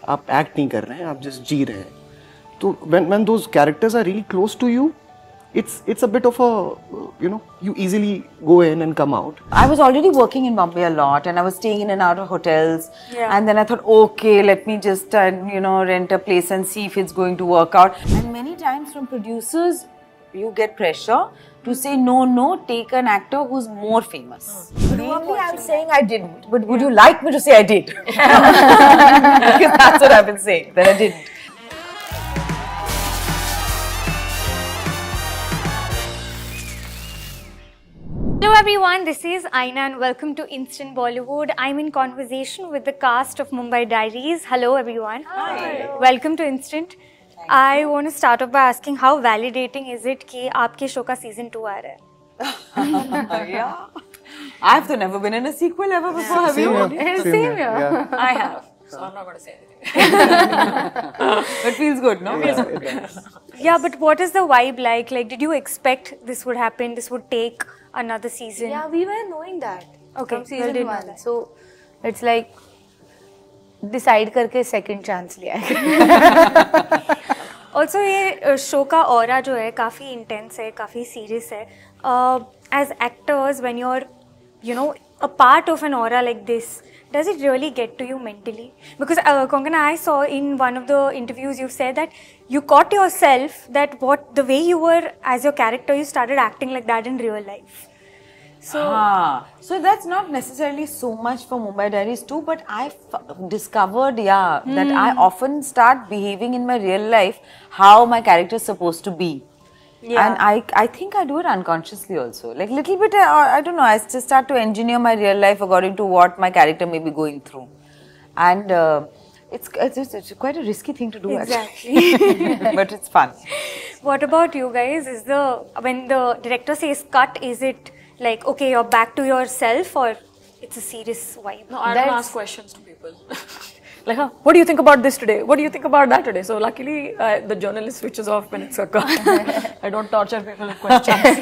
आप एक्ट नहीं कर रहे हैं, आप जस्ट जी रहे हैं. तो when those characters are really close to you, it's a bit of a you easily go in and come out. I was already working in Mumbai a lot, and I was staying in and out of hotels. Yeah. And then I thought, okay, let me just rent a place and see if it's going to work out. And many times from producers, you get pressure to say no, take an actor who's more famous. Normally I'm saying I didn't, but would you like me to say I did? Because that's what I've been saying, that I didn't. Hello everyone, this is Aina and welcome to Instant Bollywood. I'm in conversation with the cast of Mumbai Diaries. Hello everyone. Hi. Welcome to Instant. I want to start off by asking how validating is it कि आपके show का season 2 आ रहा है? Yeah. I've never been in a sequel ever before, have you? Same here. Yeah. I have. So I'm not going to say anything. It feels good, no? Yeah, but what is the vibe like? Like, did you expect this would happen? This would take another season? Yeah, we were knowing that Okay, from well, season didn't know 1. that. So it's like decide करके second chance लिया है. Also ये show का aura जो है काफ़ी intense है, काफ़ी सीरियस है. As actors when you are a part of an aura like this, does it really get to you mentally? Because Konkana, I saw in one of the interviews you said that you caught yourself that the way you were as your character, you started acting like that in real life. So that's not necessarily so much for Mumbai Diaries too, but I discovered, that I often start behaving in my real life how my character is supposed to be. Yeah. And I think I do it unconsciously also. Like little bit, I don't know, I just start to engineer my real life according to what my character may be going through. And it's quite a risky thing to do actually. But it's fun. What about you guys? When the director says cut, is it like, okay, you're back to yourself, or it's a serious vibe? No, I don't ask questions to people. Like, what do you think about this today? What do you think about that today? So luckily, the journalist switches off when it's a cut. I don't torture people with questions.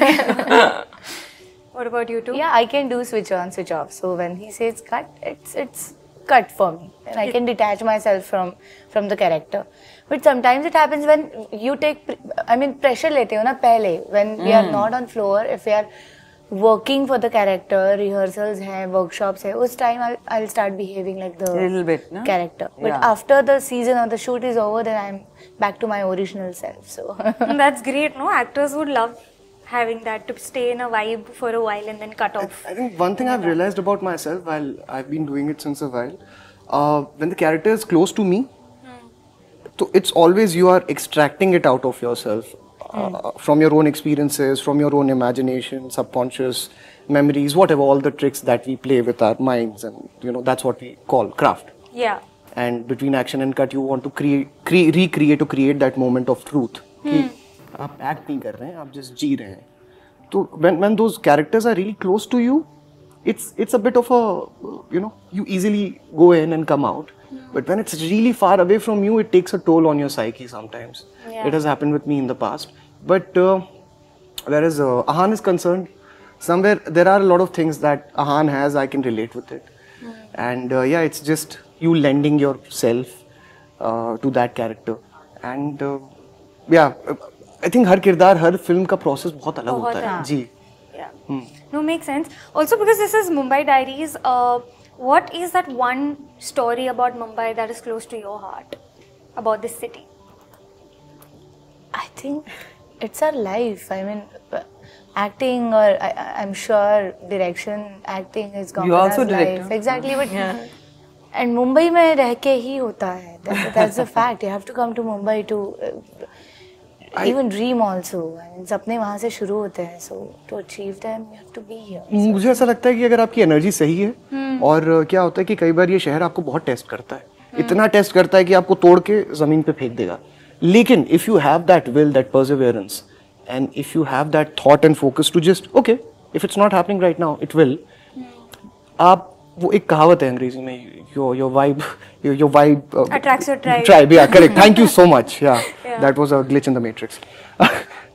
What about you two? Yeah, I can do switch on, switch off. So when he says cut, it's cut for me, and I can detach myself from the character. But sometimes it happens when you take, pressure लेते हो ना पहले, when we are not on floor, if we are working for the character, rehearsals hai, workshops hai, उस time I'll start behaving like the Little bit, no? character. But Yeah. after the season or the shoot is over, then I'm back to my original self. So That's great, no? Actors would love having that, to stay in a vibe for a while and then cut off. I think one thing I've realized about myself while I've been doing it since a while, when the character is close to me, so it's always you are extracting it out of yourself. From your own experiences, from your own imagination, subconscious memories, whatever, all the tricks that we play with our minds, and that's what we call craft. Yeah. And between action and cut, you want to create that moment of truth. कि आप act नहीं कर रहे हैं, आप just जी रहे हैं. So when those characters are really close to you, it's a bit of a you easily go in and come out. But when it's really far away from you, it takes a toll on your psyche sometimes. Yeah. It has happened with me in the past. But whereas Ahan is concerned, somewhere there are a lot of things that Ahan has, I can relate with it. And it's just you lending yourself to that character. And I think हर किरदार हर film का process बहुत अलग होता है जी. Yeah. No, makes sense. Also, because this is Mumbai Diaries, what is that one story about Mumbai that is close to your heart about this city? I think it's our life. Acting, or I'm sure direction, acting is Konkana's You also life. direct, huh? Exactly, but and Mumbai में रह के ही होता है. That's a fact. You have to come to Mumbai to even dream also. सपने वहाँ से शुरू होते हैं. So to achieve them, you have to be here. मुझे ऐसा लगता है कि अगर आपकी एनर्जी सही है और क्या होता है कि कई बार ये शहर आपको बहुत टेस्ट करता है, इतना टेस्ट करता है कि आपको तोड़ के जमीन पे फेंक देगा. लेकिन if you have that will, that perseverance, and if you have that thought and focus to just okay, if it's not happening right now, it will. आप वो एक कहावत है अंग्रेजी में, your vibe Attracts your tribe. Tribe, yeah, correct. Thank you so much. Yeah, that was a glitch in the matrix.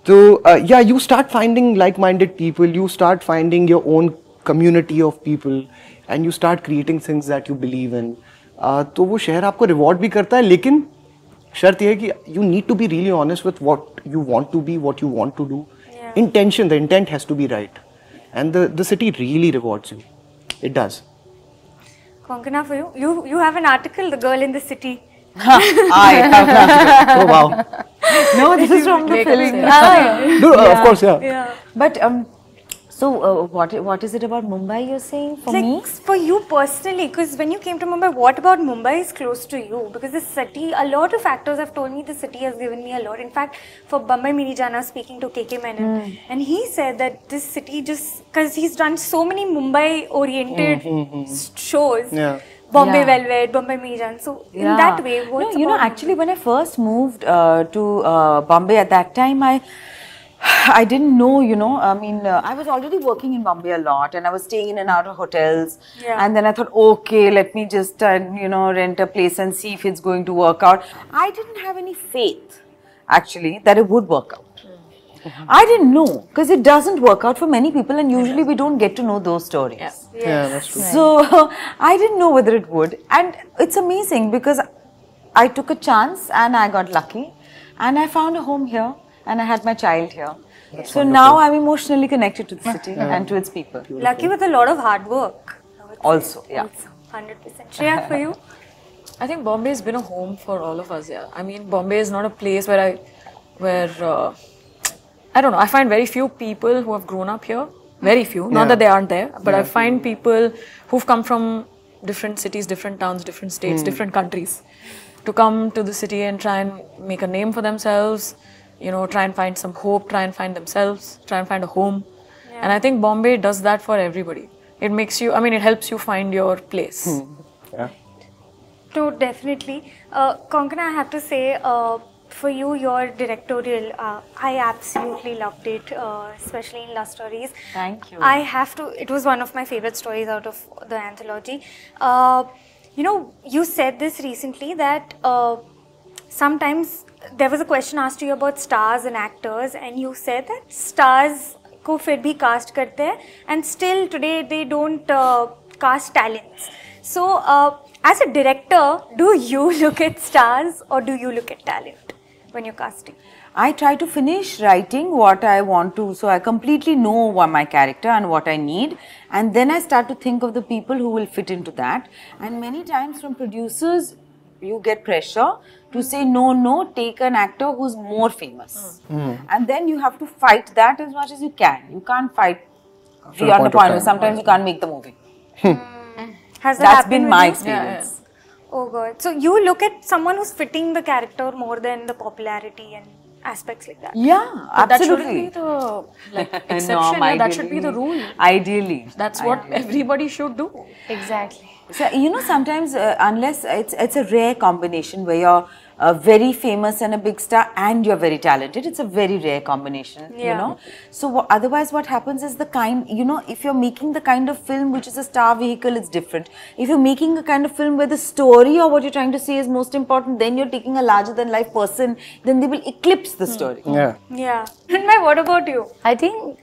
So you start finding like-minded people. You start finding your own community of people, and you start creating things that you believe in. तो वो शहर आपको reward भी करता है, लेकिन शर्त ये है कि you need to be really honest with what you want to be, what you want to do. Intention, the intent has to be right, and the city really rewards you. It does. Konkana, for you have an article, The Girl in the City. I have Oh wow. no, this is from the film. No, of course, yeah. But so what is it about Mumbai you're saying for Like me? for you personally, because when you came to Mumbai, what about Mumbai is close to you? Because the city, a lot of actors have told me the city has given me a lot. In fact, for Bombay Mini Jana, speaking to KK Menon, and he said that this city just, because he's done so many Mumbai-oriented shows. Yeah. Bombay Yeah. Velvet, Bombay Mini Jana. So in that way, what's No, about actually, when I first moved to Bombay at that time, I didn't know, I mean, I was already working in Bombay a lot, and I was staying in and out of hotels. Yeah. And then I thought, okay, let me just, rent a place and see if it's going to work out. I didn't have any faith, actually, that it would work out. I didn't know, because it doesn't work out for many people, and usually we don't get to know those stories. Yeah, that's true. So I didn't know whether it would, and it's amazing because I took a chance and I got lucky, and I found a home here, and I had my child here. So now I'm emotionally connected to the city and to its people. lucky with a lot of hard work? I would say. Also, yeah. Also, 100%. Shreya, for you? I think Bombay has been a home for all of us. Yeah, I mean, Bombay is not a place where I don't know. I find very few people who have grown up here. Very few. Not that they aren't there, but I find people who've come from different cities, different towns, different states, different countries, to come to the city and try and make a name for themselves. Try and find some hope, try and find themselves, try and find a home. And I think Bombay does that for everybody. It makes you, it helps you find your place. Yeah. No, definitely. Konkana, I have to say, for you, your directorial, I absolutely loved it, especially in Love Stories. Thank you. It was one of my favorite stories out of the anthology. You said this recently that sometimes there was a question asked to you about stars and actors, and you said that stars को फिर भी cast करते हैं, and still today they don't cast talents. So, as a director, do you look at stars or do you look at talent when you're casting? I try to finish writing what I want to, so I completely know what my character and what I need, and then I start to think of the people who will fit into that. And many times from producers, you get pressure to say no, take an actor who's more famous, and then you have to fight that as much as you can. You can't fight beyond the point where sometimes you can't make the movie. Has that That's happened been with my you? experience. Oh God. So you look at someone who's fitting the character more than the popularity and aspects like that. Yeah, That shouldn't absolutely. be the exception. No, That should be the rule. Ideally. That's what everybody should do. Exactly. So, sometimes unless it's a rare combination where you're very famous and a big star and you're very talented, it's a very rare combination, So otherwise what happens is if you're making the kind of film which is a star vehicle, it's different. If you're making a kind of film where the story or what you're trying to say is most important, then you're taking a larger than life person, then they will eclipse the story. Yeah. Yeah. And what about you? I think,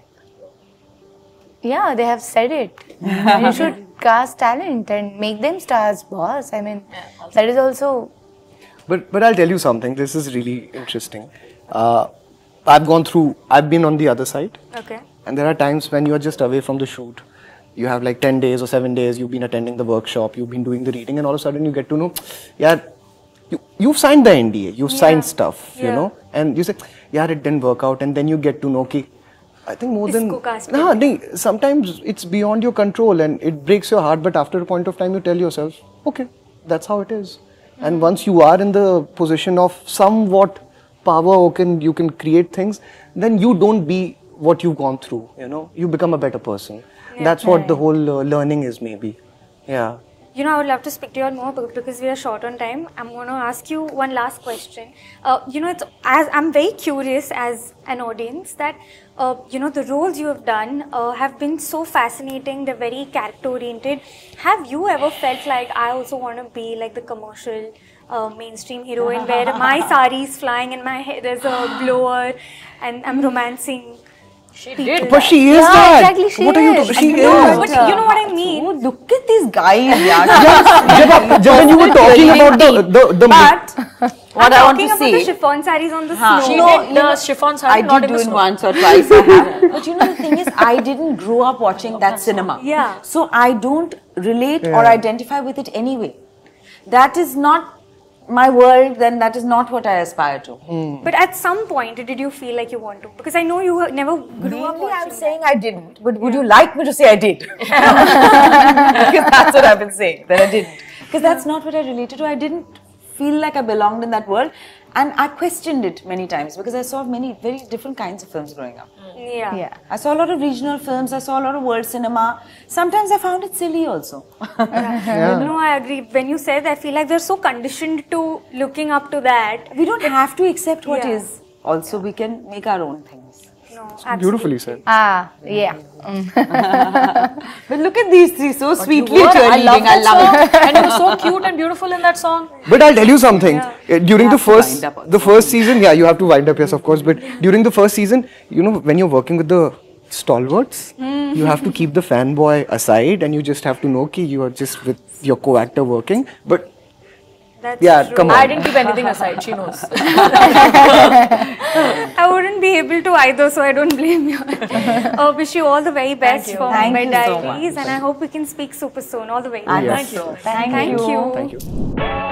they have said it. You should cast talent and make them stars, boss. That is also... But I'll tell you something. This is really interesting. I've been on the other side. Okay. And there are times when you are just away from the shoot. You have like 10 days or 7 days, you've been attending the workshop, you've been doing the reading, and all of a sudden you get to know, you've signed the NDA, you've signed stuff, and you say, it didn't work out, and then you get to know, I think more than... sometimes it's beyond your control and it breaks your heart, but after a point of time you tell yourself, okay, that's how it is. And once you are in the position of somewhat power, you can create things, then you don't be what you've gone through, you become a better person. That's what the whole learning is, maybe. Yeah. I would love to speak to you all more because we are short on time. I'm going to ask you one last question. I'm very curious as an audience that, the roles you have done have been so fascinating. They're very character-oriented. Have you ever felt like, I also want to be like the commercial mainstream heroine where my sari is flying and my hair, there's a blower and I'm romancing She did. But she is Yeah, that. exactly, she What are you is. talking? She No, is. but you know what I mean. Oh, look at these guys, yeah. When you were talking about the But what I want Talking to about the say, chiffon sarees on the She snow. did the chiffon saree, I not did in do the it snow. once or twice. I have. But you know, the thing is, I didn't grow up watching that cinema. Yeah. So I don't relate or identify with it anyway. That is not my world, then that is not what I aspire to. But at some point, did you feel like you want to? Because I know you never grew up Mainly, watching I'm that. saying I didn't. But would you like me to say I did? Because that's what I've been saying, that I didn't. Because that's not what I related to. I didn't feel like I belonged in that world. And I questioned it many times because I saw many very different kinds of films growing up. Yeah. Yeah. I saw a lot of regional films, I saw a lot of world cinema. Sometimes I found it silly also. No, I agree. When you said, I feel like we're so conditioned to looking up to that. We don't have to accept what Yeah. is. Also, we can make our own things. No, absolutely. Beautifully said. Ah, yeah. But look at these three, so You sweetly were, I cheerleading. love that I love it. song. And you were so cute and beautiful in that song. But I'll tell you something. During the have to first, wind up also. the first season, yeah, you have to wind up, yes, of course. But during the first season, you know, when you're working with the stalwarts, you have to keep the fanboy aside, and you just have to know कि you are just with your co-actor working. But That's yeah, true. come on. I didn't keep anything aside, she knows. I wouldn't be able to either, so I don't blame you. Wish you all the very best you. for Thank Mumbai you so Diaries, and I hope we can speak super soon. All the very I best. hope so. Thank you. Thank you.